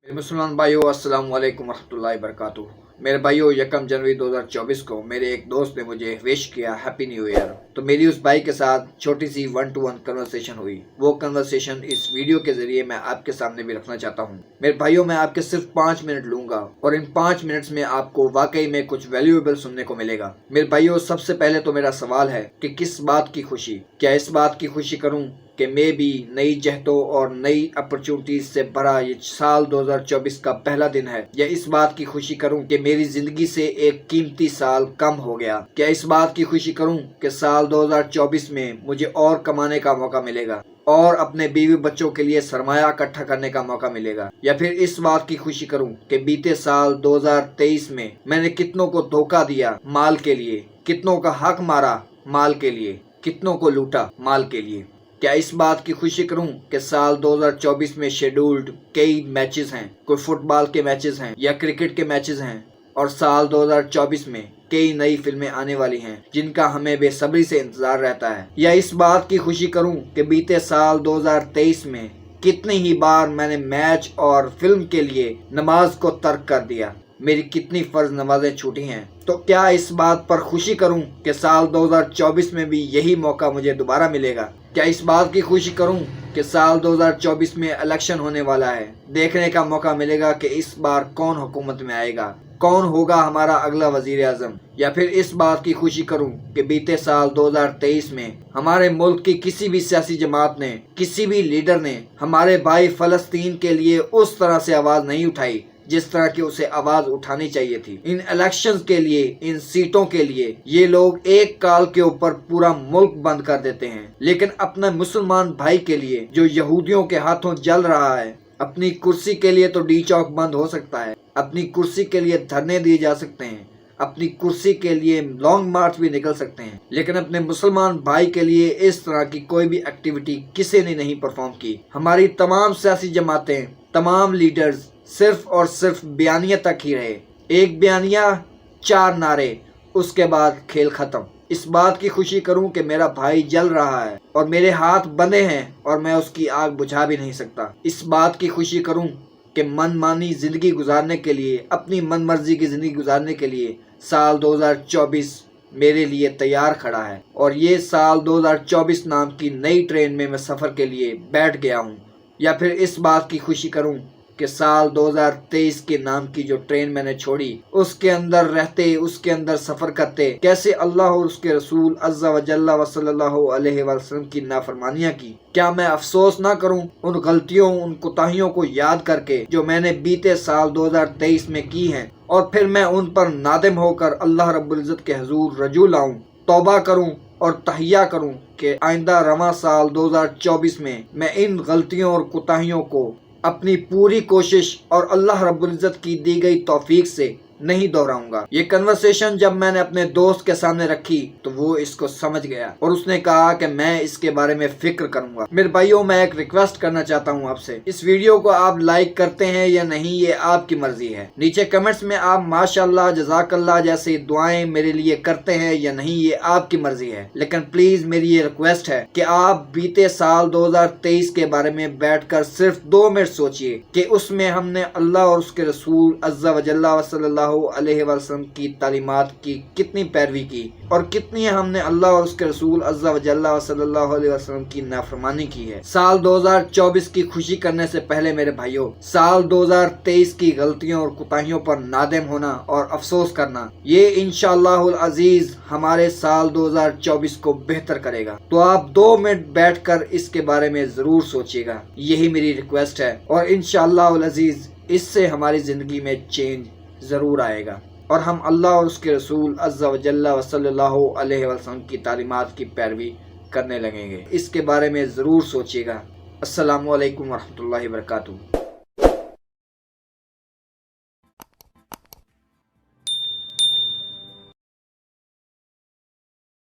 मुसलमान भाइयों अस्सलाम वालेकुम रहमतुल्लाहि वबरकातुहू। मेरे भाइयों 1 जनवरी 2024 को मेरे एक दोस्त ने मुझे विश किया हैप्पी न्यू ईयर। तो मेरी उस भाई के साथ छोटी सी 1-to-1 कन्वर्सेशन हुई। वो कन्वर्सेशन इस वीडियो के जरिए मैं आपके सामने भी रखना चाहता हूँ। मेरे भाइयों मैं आपके सिर्फ 5 मिनट लूंगा और इन 5 मिनट्स में आपको वाकई में कुछ वैल्यूएबल सुनने को मिलेगा। मेरे भाइयों सबसे पहले तो मेरा सवाल है कि किस बात की खुशी? क्या इस बात की खुशी करूँ कि मैं भी नई जहतों और नई अपॉर्चुनिटीज से भरा ये साल 2024 का पहला दिन है, या इस बात की खुशी करूं कि मेरी जिंदगी से एक कीमती साल कम हो गया? क्या इस बात की खुशी करूं कि साल 2024 में मुझे और कमाने का मौका मिलेगा और अपने बीवी बच्चों के लिए सरमाया इकट्ठा करने का मौका मिलेगा? या फिर इस बात की खुशी करूं कि बीते साल 2023 में मैंने कितनों को धोखा दिया माल के लिए, कितनों का हक मारा माल के लिए, कितनों को लूटा माल के लिए? क्या इस बात की खुशी करूं कि साल 2024 में शेड्यूल्ड कई मैचेस हैं, कोई फुटबॉल के मैचेस हैं या क्रिकेट के मैचेस हैं, और साल 2024 में कई नई फिल्में आने वाली हैं जिनका हमें बेसब्री से इंतजार रहता है? या इस बात की खुशी करूं कि बीते साल 2023 में कितनी ही बार मैंने मैच और फिल्म के लिए नमाज को तर्क कर दिया, मेरी कितनी फर्ज नमाजें छूटी हैं? तो क्या इस बात पर खुशी करूं कि साल 2024 में भी यही मौका मुझे दोबारा मिलेगा? क्या इस बात की खुशी करूं कि साल 2024 में इलेक्शन होने वाला है, देखने का मौका मिलेगा कि इस बार कौन हुकूमत में आएगा, कौन होगा हमारा अगला वजीर आजम? या फिर इस बात की खुशी करूं कि बीते साल 2023 में हमारे मुल्क की किसी भी सियासी जमात ने, किसी भी लीडर ने हमारे भाई फलस्तीन के लिए उस तरह से आवाज नहीं उठाई जिस तरह की उसे आवाज उठानी चाहिए थी। इन इलेक्शंस के लिए, इन सीटों के लिए ये लोग एक काल के ऊपर पूरा मुल्क बंद कर देते हैं, लेकिन अपने मुसलमान भाई के लिए जो यहूदियों के हाथों जल रहा है, अपनी कुर्सी के लिए तो डी चौक बंद हो सकता है, अपनी कुर्सी के लिए धरने दिए जा सकते हैं, अपनी कुर्सी के लिए लॉन्ग मार्च भी निकल सकते हैं, लेकिन अपने मुसलमान भाई के लिए इस तरह की कोई भी एक्टिविटी किसी ने नहीं परफॉर्म की। हमारी तमाम सियासी जमातें, तमाम लीडर्स सिर्फ और सिर्फ बयानिया तक ही रहे। एक बयानिया, 4 नारे, उसके बाद खेल खत्म। इस बात की खुशी करूं कि मेरा भाई जल रहा है और मेरे हाथ बंधे हैं और मैं उसकी आग बुझा भी नहीं सकता। इस बात की खुशी करूं कि मनमानी जिंदगी गुजारने के लिए, अपनी मन मर्जी की जिंदगी गुजारने के लिए साल 2024 मेरे लिए तैयार खड़ा है, और ये साल 2024 नाम की नई ट्रेन में मैं सफर के लिए बैठ गया हूँ। या फिर इस बात की खुशी करूं कि साल 2023 के नाम की जो ट्रेन मैंने छोड़ी, उसके अंदर रहते, उसके अंदर सफर करते कैसे अल्लाह और उसके रसूल अज़्ज़ा व जल्ला व सल्लल्लाहु अलैहि वसल्लम की नाफरमानियां की? क्या मैं अफसोस ना करूं उन गलतियों, उन कोताहियों को याद करके जो मैंने बीते साल 2023 में की हैं, और फिर मैं उन पर नादिम होकर अल्लाह रब्बुल इज़्ज़त के हुजूर रजू लाऊं, तौबा करूं और तहिया करूं कि आइंदा रवां साल 2024 में मैं इन गलतियों और कोताहियों को अपनी पूरी कोशिश और अल्लाह रब्बुल इज़्ज़त की दी गई तौफीक से नहीं दोहराऊंगा। ये कन्वर्सेशन जब मैंने अपने दोस्त के सामने रखी तो वो इसको समझ गया और उसने कहा कि मैं इसके बारे में फिक्र करूंगा। मेरे भाइयों मैं एक रिक्वेस्ट करना चाहता हूं आपसे, इस वीडियो को आप लाइक करते हैं या नहीं ये आपकी मर्जी है। नीचे कमेंट्स में आप माशाअल्लाह, जज़ाकल्लाह जैसी दुआएं मेरे लिए करते हैं या नहीं ये आपकी मर्जी है, लेकिन प्लीज मेरी ये रिक्वेस्ट है कि आप बीते साल 2023 के बारे में बैठकर सिर्फ 2 मिनट सोचिए कि उसमें हमने अल्लाह और उसके रसूल अज़्ज़ा व जल्ला व सल्लल्लाहु अलैहि वसल्लम की तालीमात की कितनी पैरवी की और कितनी हमने अल्लाह और उसके रसूल अज़्ज़ा व जल्ला व सल्लल्लाहु अलैहि वसल्लम की नाफरमानी की है। साल 2024 की खुशी करने से पहले मेरे भाइयों, साल 2023 की गलतियों और कोताहियों पर नादिम होना और अफसोस करना, ये इंशाअल्लाहुल अजीज हमारे साल 2024 को बेहतर करेगा। तो आप 2 मिनट बैठकर इसके बारे में जरूर सोचिएगा, यही मेरी रिक्वेस्ट है, और इंशाअल्लाहुल अजीज इससे हमारी जिंदगी में चेंज जरूर आएगा और हम अल्लाह और उसके रसूल अज़्ज़ा व जल्ला व सल्लल्लाहु अलैहि वसल्लम की तालीमात की पैरवी करने लगेंगे। इसके बारे में ज़रूर सोचिएगा। अस्सलामु अलैकुम व रहमतुल्लाहि व बरकातुहू।